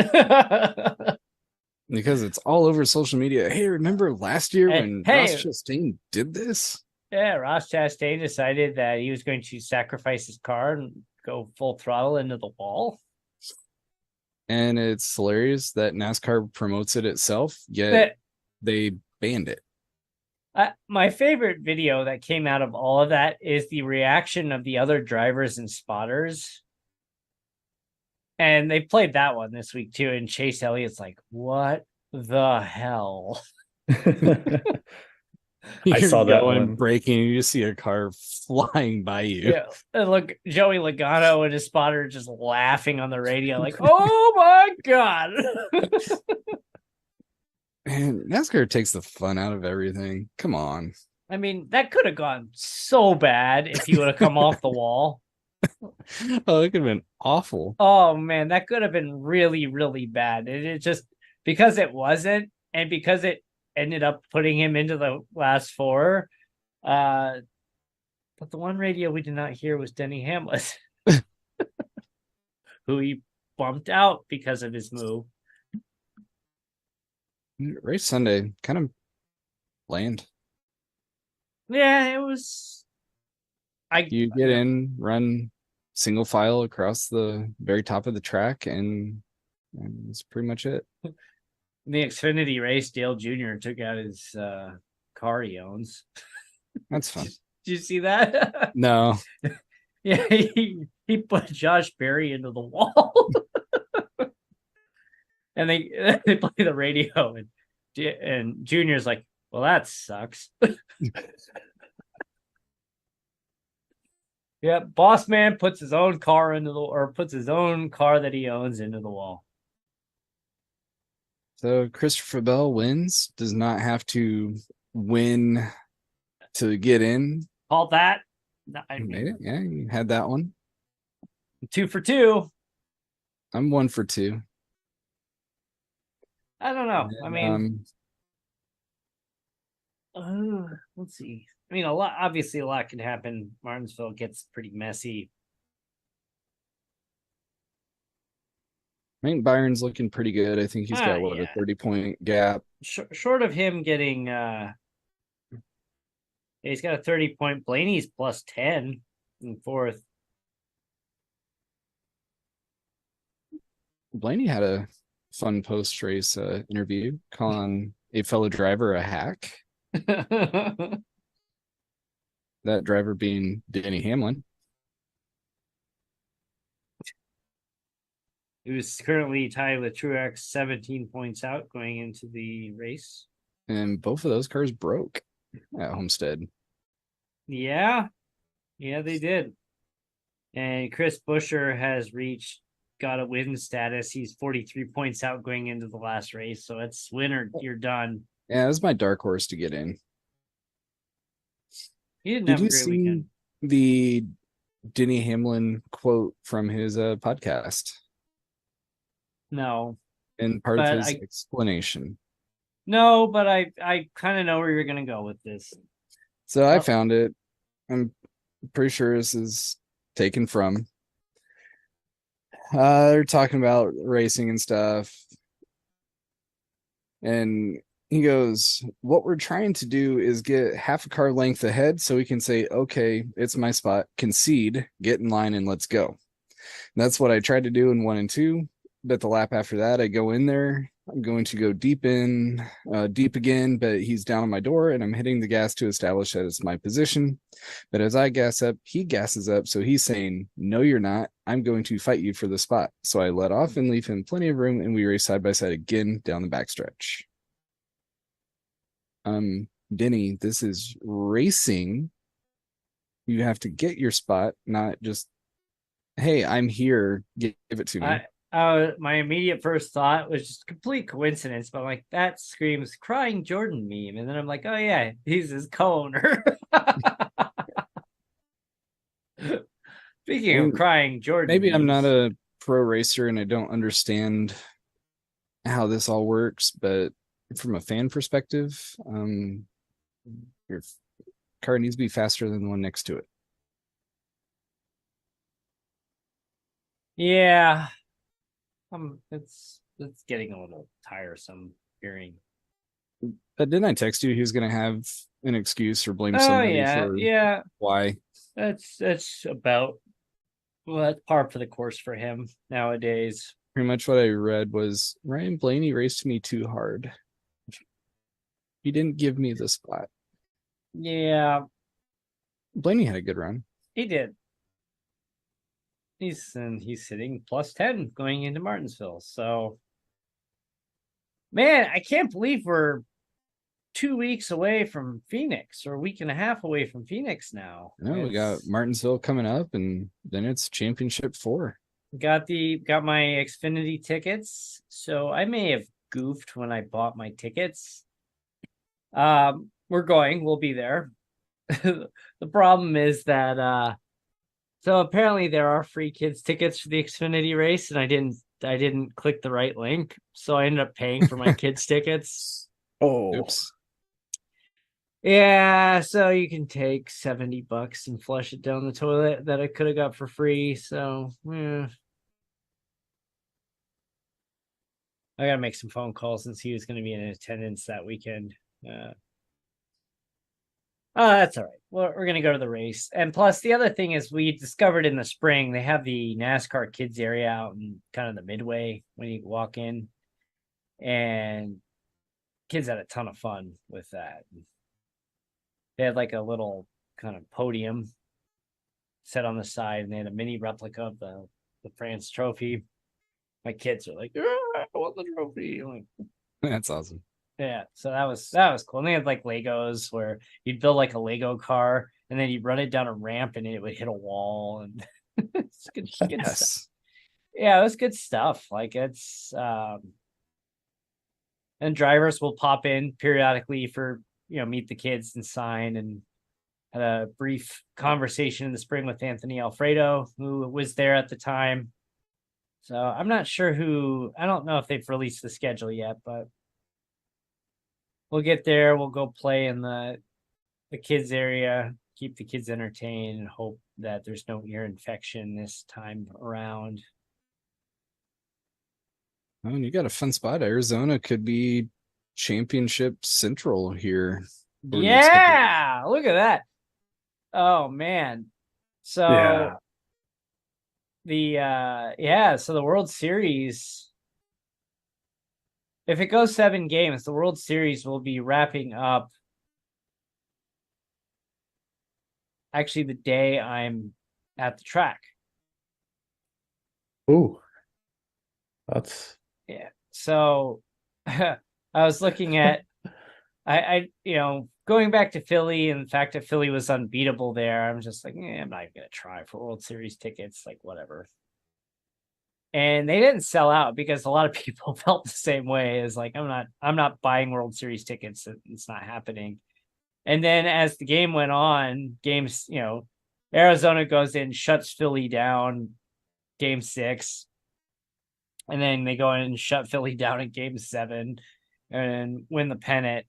Because it's all over social media. Hey, remember last year when Ross Chastain did this? Yeah, Ross Chastain decided that he was going to sacrifice his car and go full throttle into the wall. And it's hilarious that NASCAR promotes it itself, yet they banned it. My favorite video that came out of all of that is the reaction of the other drivers and spotters. And they played that one this week too. And Chase Elliott's like, what the hell? I saw that one breaking. You just see a car flying by you. Yeah. And look, Joey Logano and his spotter just laughing on the radio, like, oh my God. Man, NASCAR takes the fun out of everything. Come on. I mean, that could have gone so bad if he would have come off the wall. Oh, it could have been awful. Oh man, that could have been really, really bad. It just because it wasn't, and because it ended up putting him into the last four. But the one radio we did not hear was Denny Hamlin, who he bumped out because of his move. Race Sunday, kind of bland. Yeah, it was. You get in, run single file across the very top of the track, and that's pretty much it. The Xfinity race, Dale Jr. took out his car he owns. That's fun. Did you see that? No. Yeah, he put Josh Berry into the wall. And they play the radio, and Junior's like, well, that sucks. Yeah, boss man puts his own car puts his own car that he owns into the wall. So Christopher Bell wins, does not have to win to get in. Called that. You made it. Yeah, you had that one. 2 for 2. I'm 1 for 2. I don't know. I mean, let's see. I mean, a lot can happen. Martinsville gets pretty messy. I think Byron's looking pretty good. I think he's got a 30-point gap. Short of him getting he's got a 30-point. Blaney's plus 10 in fourth. Blaney had a fun post-race interview calling a fellow driver a hack. That driver being Denny Hamlin. He was currently tied with Truex, 17 points out going into the race. And both of those cars broke at Homestead. Yeah. Yeah, they did. And Chris Buescher has got a win status. He's 43 points out going into the last race. So it's win or you're done. Yeah, it was my dark horse to get in. He didn't have a great weekend. The Denny Hamlin quote from his podcast? No. And part of his explanation. No, but I kind of know where you're going to go with this. So I found it. I'm pretty sure this is taken from. They're talking about racing and stuff. And he goes, what we're trying to do is get half a car length ahead so we can say, okay, it's my spot, concede, get in line, and let's go. And that's what I tried to do in 1 and 2. But the lap after that, I go in there. I'm going to go deep again, but he's down on my door, and I'm hitting the gas to establish that it's my position. But as I gas up, he gasses up, so he's saying, no, you're not. I'm going to fight you for the spot. So I let off and leave him plenty of room, and we race side by side again down the backstretch. Denny, this is racing. You have to get your spot, not just, hey, I'm here, give it to me. My immediate first thought was just complete coincidence, but I'm like, that screams crying Jordan meme. And then I'm like, oh yeah, he's his co-owner. Speaking of crying Jordan maybe memes, I'm not a pro racer and I don't understand how this all works, but from a fan perspective, your car needs to be faster than the one next to it. Yeah. It's getting a little tiresome hearing. But didn't I text you he was going to have an excuse or blame somebody for why? That's about, well, that's par for the course for him nowadays. Pretty much what I read was Ryan Blaney raced me too hard. He didn't give me the spot. Yeah. Blaney had a good run. He did. He's sitting plus 10 going into Martinsville. So, man, I can't believe we're 2 weeks away from Phoenix, or a week and a half away from Phoenix now. No, we got Martinsville coming up, and then it's Championship 4. Got my Xfinity tickets, so I may have goofed when I bought my tickets. We'll be there. The problem is that so apparently there are free kids tickets for the Xfinity race, and I didn't click the right link, so I ended up paying for my kids tickets. Oh, oops. Yeah, so you can take $70 and flush it down the toilet that I could have got for free. So I gotta make some phone calls since he was going to be in attendance that weekend. That's all right. Well, we're gonna go to the race, and plus the other thing is we discovered in the spring they have the NASCAR kids area out in kind of the midway when you walk in, and kids had a ton of fun with that. They had like a little kind of podium set on the side, and they had a mini replica of the France trophy. My kids are like, I want the trophy. I'm like, that's awesome. Yeah, so that was cool. And they had like Legos where you'd build like a Lego car, and then you'd run it down a ramp, and it would hit a wall, and it's good stuff. Yeah, it was good stuff. Like it's and drivers will pop in periodically for meet the kids and sign, and had a brief conversation in the spring with Anthony Alfredo, who was there at the time. So I'm not sure I don't know if they've released the schedule yet, but we'll get there. We'll go play in the kids area, keep the kids entertained, and hope that there's no ear infection this time around. Oh, and you got a fun spot. Arizona could be championship central here. Yeah, look at that. Oh man. So so the World Series, if it goes 7 games, the World Series will be wrapping up actually the day I'm at the track. Ooh. That's So I was looking at I going back to Philly and the fact that Philly was unbeatable there, I'm just like, I'm not even gonna try for World Series tickets, like whatever. And they didn't sell out because a lot of people felt the same way as like, I'm not buying World Series tickets. It's not happening. And then as the game went on, Arizona goes in, shuts Philly down, game 6. And then they go in and shut Philly down in game 7 and win the pennant.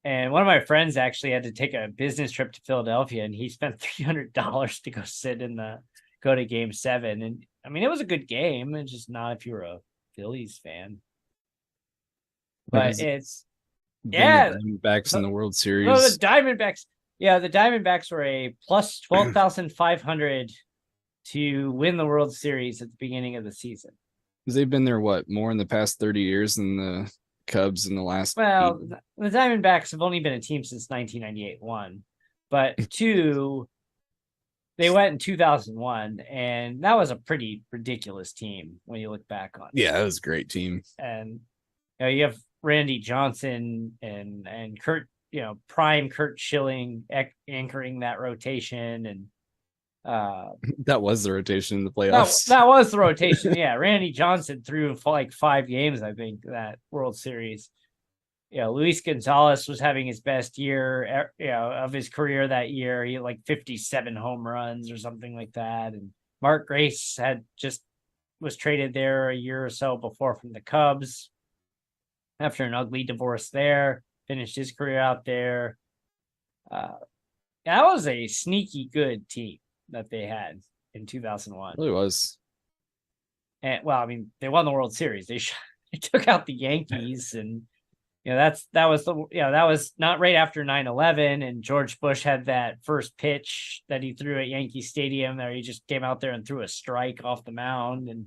And one of my friends actually had to take a business trip to Philadelphia, and he spent $300 to go to game 7. And I mean, it was a good game. It's just not if you're a Phillies fan. But it's the Diamondbacks in the World Series. No, the Diamondbacks. Yeah, the Diamondbacks were a plus 12,500 to win the World Series at the beginning of the season. They've been there more in the past 30 years than the Cubs in the last. Well, the Diamondbacks have only been a team since 1998. 1, but 2, they went in 2001, and that was a pretty ridiculous team when you look back on it. Yeah, it was a great team. And you have Randy Johnson and Kurt, prime Kurt Schilling anchoring that rotation, and that was the rotation in the playoffs. That was the rotation. Yeah, Randy Johnson threw like 5 games, I think, that World Series. Luis Gonzalez was having his best year, of his career that year. He had like 57 home runs or something like that. And Mark Grace was traded there a year or so before from the Cubs after an ugly divorce there. Finished his career out there. That was a sneaky good team that they had in 2001. It really was. And well, I mean, they won the World Series. They took out the Yankees, and that was not right after 9/11, and George Bush had that first pitch that he threw at Yankee Stadium there. He just came out there and threw a strike off the mound, and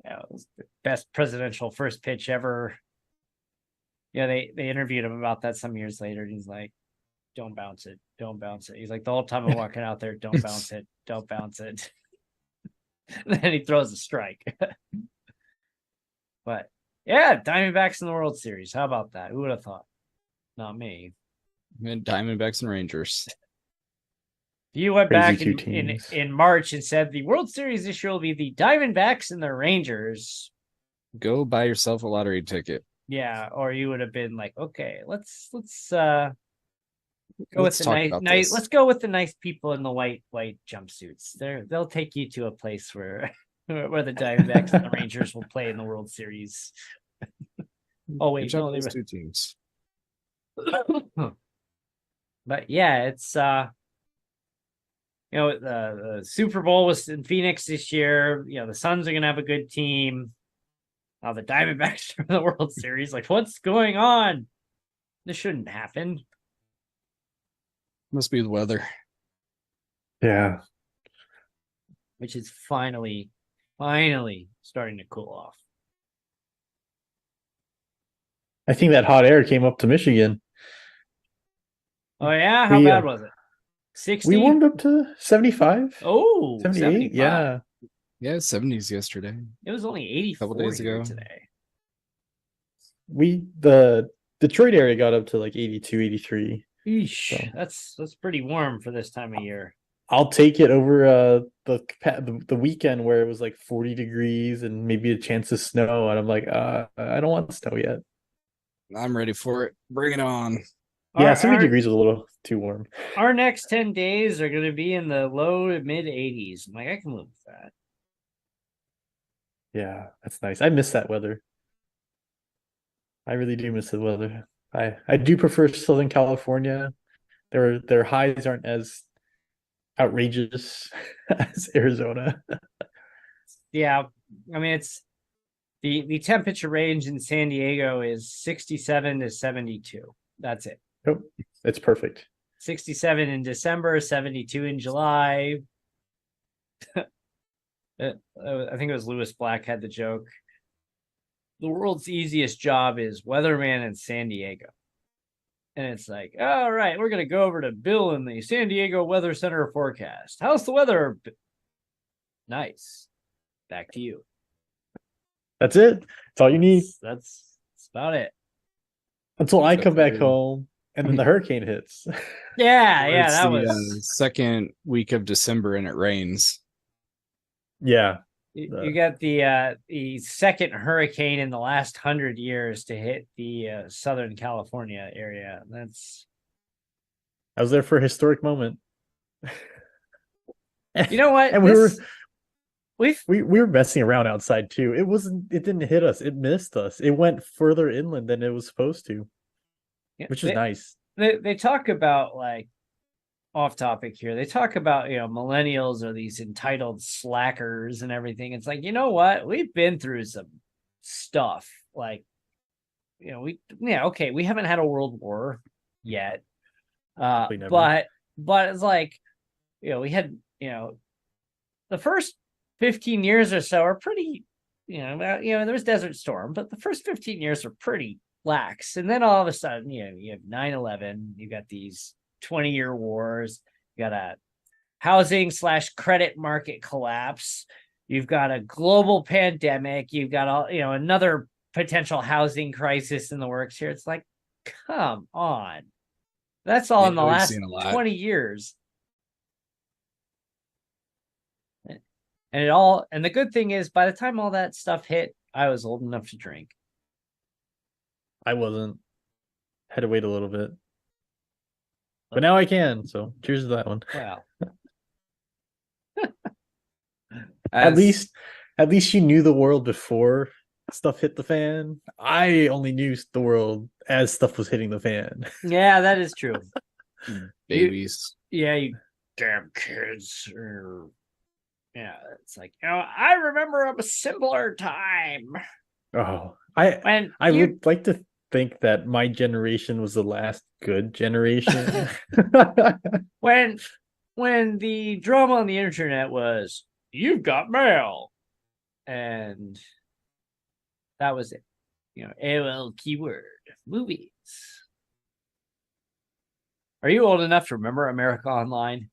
it was the best presidential first pitch ever. They interviewed him about that some years later, and he's like, don't bounce it. Don't bounce it. He's like, the whole time I'm walking out there, don't bounce it. Don't bounce it. Then he throws a strike. But yeah, Diamondbacks in the World Series. How about that? Who would have thought? Not me. And Diamondbacks and Rangers. If you went back in March and said the World Series this year will be the Diamondbacks and the Rangers, go buy yourself a lottery ticket. Yeah, or you would have been like, okay, let's go with the nice. Let's go with the nice people in the white jumpsuits. They'll take you to a place where the Diamondbacks and the Rangers will play in the World Series. Oh wait, no, those 2 teams. But yeah, it's the Super Bowl was in Phoenix this year. The Suns are gonna have a good team. The Diamondbacks are in the World Series. Like, what's going on? This shouldn't happen. Must be the weather. Yeah. Which is finally starting to cool off. I think that hot air came up to Michigan. Oh, yeah? How bad was it? 60? We warmed up to 75. Oh, 78? 75. Yeah. Yeah, 70s yesterday. It was only 84 a couple days ago today. The Detroit area got up to like 82, 83. Eesh, so that's pretty warm for this time of year. I'll take it over the weekend where it was like 40 degrees and maybe a chance of snow, and I'm like, I don't want snow yet. I'm ready for it. Bring it on. Yeah, 70 degrees was a little too warm. Our next 10 days are going to be in the low to mid 80s. I'm like, I can live with that. Yeah, that's nice. I miss that weather. I really do miss the weather. I do prefer Southern California. Their highs aren't as outrageous as Arizona. Yeah, I mean, it's The temperature range in San Diego is 67 to 72. That's it. Nope. It's perfect. 67 in December, 72 in July. I think it was Lewis Black had the joke. The world's easiest job is weatherman in San Diego. And it's like, all right, we're going to go over to Bill in the San Diego Weather Center forecast. How's the weather? Nice. Back to you. That's it. That's all you need. That's about it. Until I come back home and then the hurricane hits. Yeah, that was second week of December and it rains. Yeah. You got the second hurricane in the last 100 years to hit the Southern California area. I was there for a historic moment. You know what? And we were messing around outside too. It didn't hit us. It missed us. It went further inland than it was supposed to, which is nice. They talk about, like, off topic here. They talk about, millennials are these entitled slackers and everything. It's like, you know what? We've been through some stuff. Like, we haven't had a world war yet. But it's like, we had, the first 15 years or so are pretty, there was Desert Storm, but the first 15 years are pretty lax. And then all of a sudden, you have 9/11, you got these 20-year wars, you got a housing/credit market collapse, you've got a global pandemic, you've got all, another potential housing crisis in the works here. It's like, come on. That's all in the last 20 years. And the good thing is, by the time all that stuff hit, I was old enough to drink. I wasn't. Had to wait a little bit. But now I can, so cheers to that one. Wow. At least you knew the world before stuff hit the fan. I only knew the world as stuff was hitting the fan. Yeah, that is true. Babies. You damn kids. Yeah, it's like, I remember a simpler time. Oh, I would like to think that my generation was the last good generation. when the drama on the internet was, you've got mail, and that was it. AOL keyword movies. Are you old enough to remember America Online?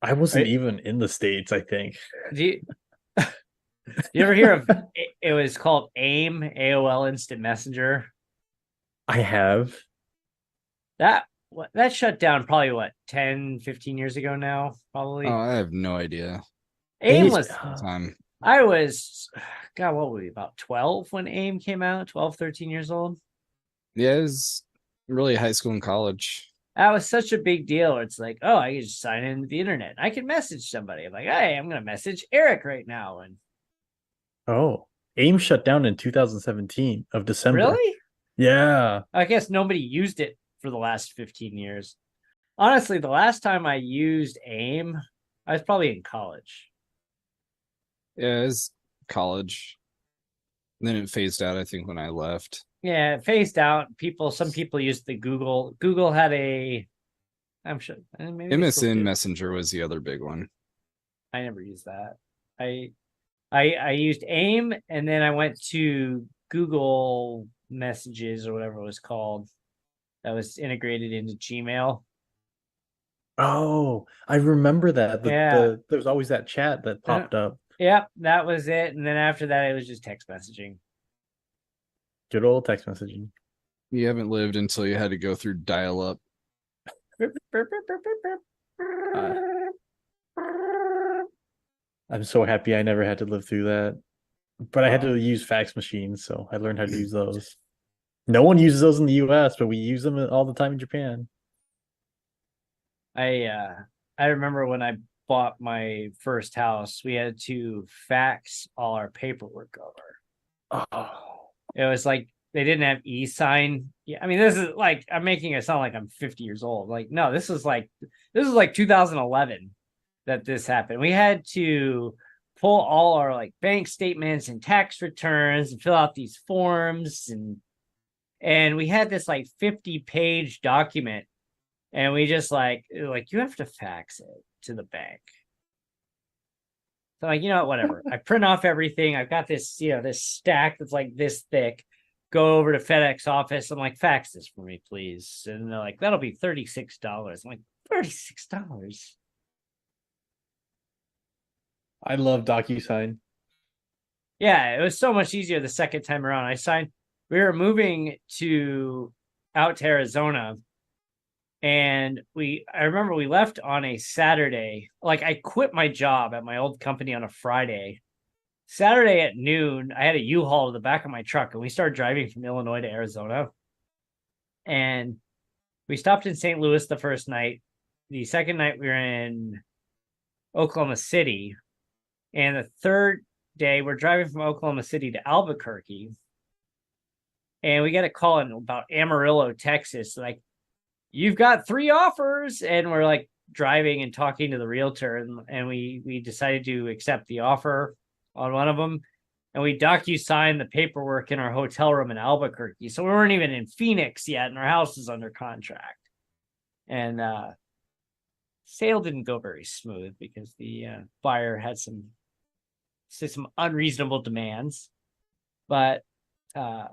I wasn't even in the States, I think. Do you ever hear of it? Was called AIM, AOL Instant Messenger. I have. That shut down probably 10, 15 years ago now, probably. Oh, I have no idea. AIM was time. I was, God, what were we, about 12 when AIM came out? 12, 13 years old? Yeah, it was really high school and college. That was such a big deal. It's like, oh, I can just sign into the internet. I can message somebody. I'm like, hey, I'm going to message Eric right now. And AIM shut down in 2017 of December. Really? Yeah. I guess nobody used it for the last 15 years. Honestly, the last time I used AIM, I was probably in college. Yeah, it was college. And then it phased out, I think, when I left. Yeah, it phased out. Some people used the Google. Google had I'm sure. Maybe MSN Messenger was the other big one. I never used that. I used AIM, and then I went to Google Messages or whatever it was called. That was integrated into Gmail. Oh, I remember that. There was always that chat that popped up. Yep, that was it. And then after that, it was just text messaging. Good old text messaging. You haven't lived until you had to go through dial-up. I'm so happy I never had to live through that. But I had to use fax machines, so I learned how to use those. No one uses those in the US, but we use them all the time in Japan. I remember when I bought my first house, we had to fax all our paperwork over. Oh. It was like they didn't have e-sign. Yeah, I mean, this is like, I'm making it sound like I'm 50 years old. Like, no, this is like 2011 that this happened. We had to pull all our like bank statements and tax returns and fill out these forms, and we had this like 50-page document, and we just like you have to fax it to the bank. So like, you know what, whatever. I print off everything. I've got this, this stack that's like this thick. Go over to FedEx office. I'm like, fax this for me, please. And they're like, that'll be $36. I'm like, $36. I love DocuSign. Yeah, it was so much easier the second time around. We were moving out to Arizona, and I remember we left on a Saturday. Like, I quit my job at my old company on a Friday. Saturday at noon, I had a U-Haul to the back of my truck, and we started driving from Illinois to Arizona. And we stopped in St. Louis the first night. The second night, we were in Oklahoma City. And the third day, we're driving from Oklahoma City to Albuquerque. And we get a call in about Amarillo, Texas. Like, you've got 3 offers. And we're like driving and talking to the realtor. And we decided to accept the offer on one of them. And we DocuSigned the paperwork in our hotel room in Albuquerque. So we weren't even in Phoenix yet, and our house is under contract. And sale didn't go very smooth because the buyer had some unreasonable demands. But I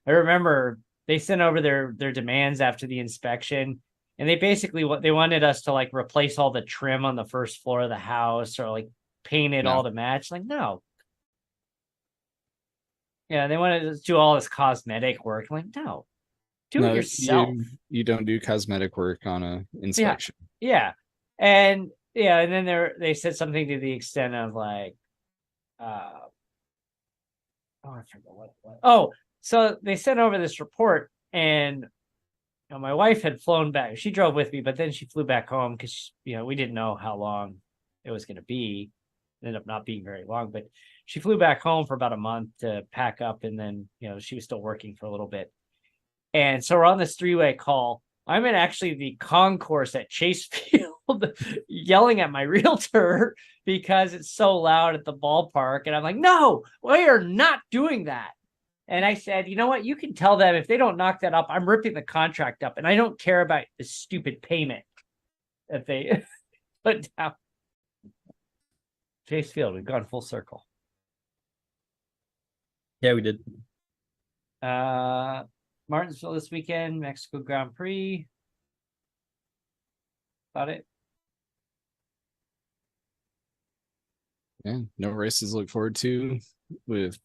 remember they sent over their demands after the inspection, and they basically they wanted us to like replace all the trim on the first floor of the house, or like paint it all to match. Like, no. Yeah, they wanted to do all this cosmetic work. I'm like, no, do it yourself. You don't do cosmetic work on a inspection. Yeah. And then they said something to the extent of like, I forget what. Oh, so they sent over this report, and my wife had flown back. She drove with me, but then she flew back home because we didn't know how long it was going to be. It ended up not being very long, but she flew back home for about a month to pack up, and then she was still working for a little bit. And so we're on this 3-way call. I'm in actually the concourse at Chase Field yelling at my realtor because it's so loud at the ballpark. And I'm like, no, we are not doing that. And I said, you know what? You can tell them if they don't knock that up, I'm ripping the contract up. And I don't care about the stupid payment that they put down. Chase Field, we've gone full circle. Yeah, we did. Martinsville this weekend, Mexico Grand Prix. About it. Yeah, no races to look forward to with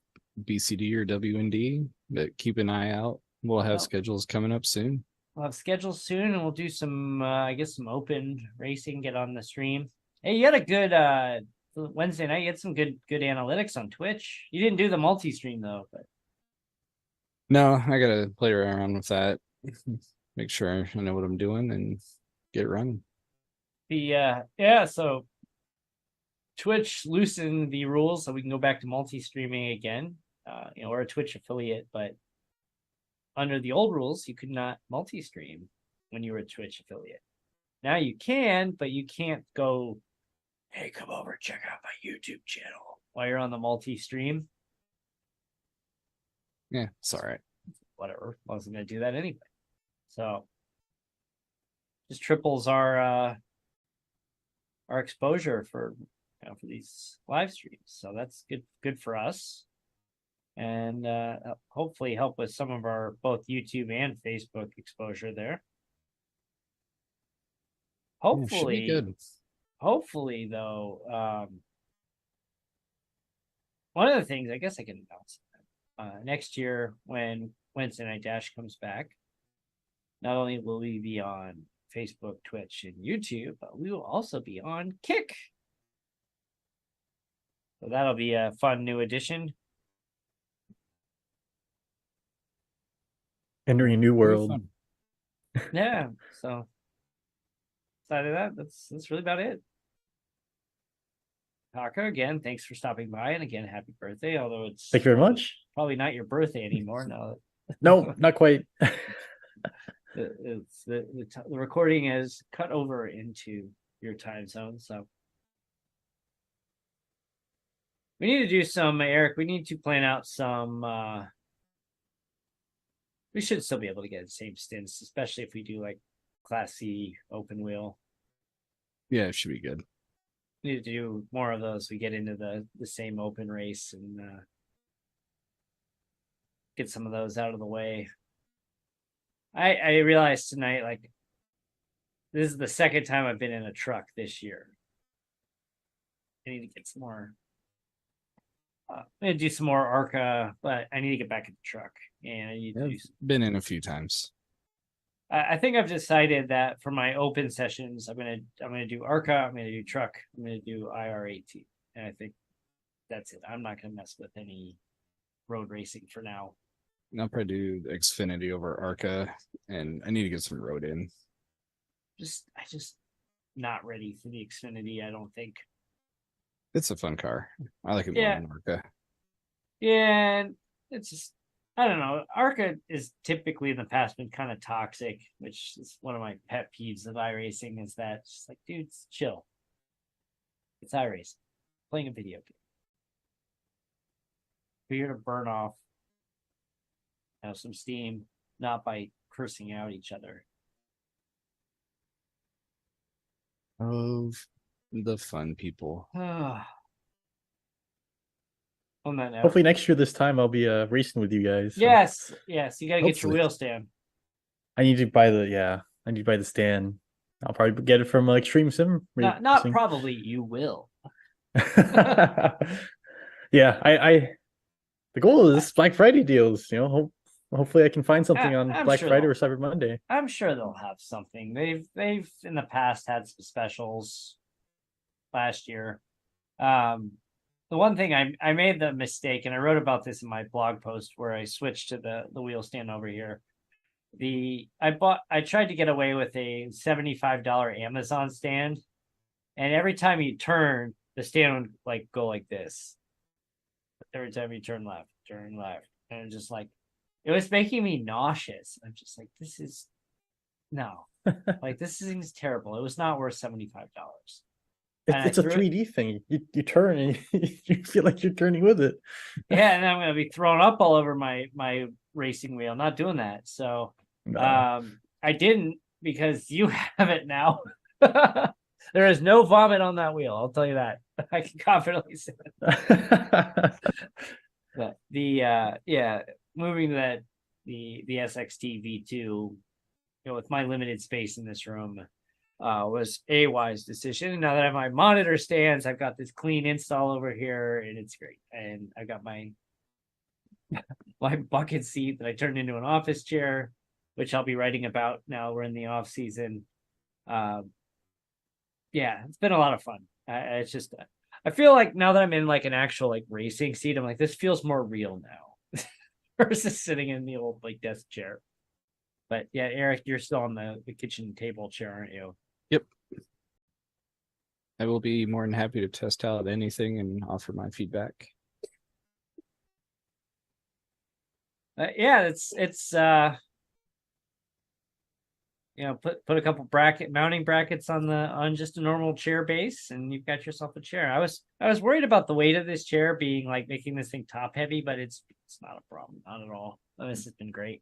BCD or WND, but keep an eye out. We'll have schedules coming up soon. We'll have schedules soon, and we'll do some, some open racing, get on the stream. Hey, you had a good Wednesday night. You had some good analytics on Twitch. You didn't do the multi-stream, though. But no, I got to play around with that. Make sure I know what I'm doing and get running. So Twitch loosened the rules so we can go back to multi-streaming again. We're a Twitch affiliate, but under the old rules, you could not multi-stream when you were a Twitch affiliate. Now you can, but you can't go, hey, come over and check out my YouTube channel while you're on the multi-stream. Yeah, it's all right. Whatever. I wasn't going to do that anyway. So just triples our exposure for these live streams. So that's good for us. And hopefully help with some of our both YouTube and Facebook exposure there. Hopefully, should be good. Hopefully, though, one of the things I guess I can announce next year when Wednesday Night Dash comes back, not only will we be on Facebook, Twitch, and YouTube, but we will also be on Kick. So that'll be a fun new addition. Entering a new world. Yeah. So aside of that, that's really about it. Taka, again, thanks for stopping by, and again, happy birthday. Although it's thank you very much. Probably not your birthday anymore now. No, not quite. It's the recording is cut over into your time zone, so We need to do some, Eric. We need to plan out some. We should still be able to get the same stints, especially if we do like Class C open wheel. Yeah, it should be good. We need to do more of those. We get into the same open race and get some of those out of the way. I realized tonight, like, this is the second time I've been in a truck this year. I need to get some more. I'm gonna do some more ARCA, but I need to get back in the truck. And I need to do some... Been in a few times. I think I've decided that for my open sessions, I'm gonna do ARCA, I'm gonna do truck, I'm gonna do IR18, and I think that's it. I'm not gonna mess with any road racing for now. I'll probably do Xfinity over ARCA, and I need to get some road in. I just not ready for the Xfinity. I don't think it's a fun car. I like it more than ARCA. Yeah, it's just, I don't know. ARCA is typically in the past been kind of toxic, which is one of my pet peeves of iRacing. Is that it's like, dude, chill. It's iRacing, playing a video game. We're here to burn off, some steam, not by cursing out each other. Of the fun people. On that note, hopefully next year this time I'll be racing with you guys. So. Yes, you gotta get your wheel stand. I need to buy the stand. I'll probably get it from Extreme Sim. Not probably, you will. Yeah, I the goal is Black Friday deals, hopefully I can find something on Black Friday or Cyber Monday. I'm sure they'll have something. They've in the past had some specials last year. The one thing I made the mistake, and I wrote about this in my blog post where I switched to the wheel stand over here. I tried to get away with a $75 Amazon stand, and every time you turn, the stand would like go like this. Every time you turn left, and just like it was making me nauseous. I'm just like, this is no, like this thing's terrible. It was not worth $75. It's a 3D thing. You turn and you feel like you're turning with it. Yeah, and I'm gonna be thrown up all over my racing wheel. Not doing that. So no. I didn't, because you have it now. There is no vomit on that wheel. I'll tell you that. I can confidently say that. But moving to the SXT V2, with my limited space in this room, was a wise decision. Now that I have my monitor stands, I've got this clean install over here, and it's great. And I got my bucket seat that I turned into an office chair, which I'll be writing about now we're in the off season. It's been a lot of fun. It's just, I feel like now that I'm in like an actual like racing seat, I'm like, this feels more real now versus sitting in the old like desk chair. But yeah, Eric, you're still on the kitchen table chair, aren't you? Yep. I will be more than happy to test out anything and offer my feedback. It's put a couple mounting brackets on just a normal chair base, and you've got yourself a chair. I was worried about the weight of this chair being like making this thing top heavy, but it's not a problem, not at all. This has been great.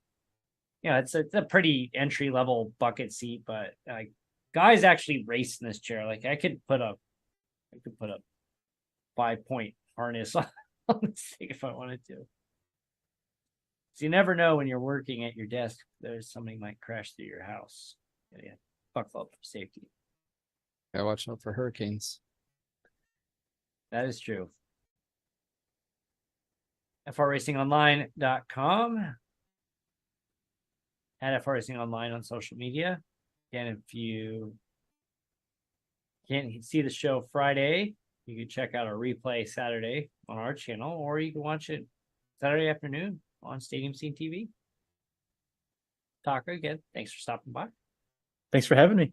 It's a pretty entry level bucket seat, but like guys actually race in this chair. Like I could put a 5-point harness on this thing if I wanted to. So you never know when you're working at your desk, there's something might crash through your house. Yeah, buckle up for safety. Gotta watch out for hurricanes. That is true. frracingonline.com. At frracingonline on social media. Again, if you can't see the show Friday, you can check out our replay Saturday on our channel, or you can watch it Saturday afternoon on Stadium Scene TV. Taco, again, thanks for stopping by. Thanks for having me.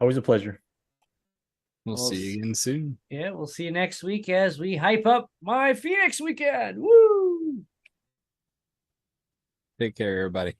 Always a pleasure. We'll see you again soon. Yeah, we'll see you next week as we hype up my Phoenix weekend. Woo! Take care, everybody.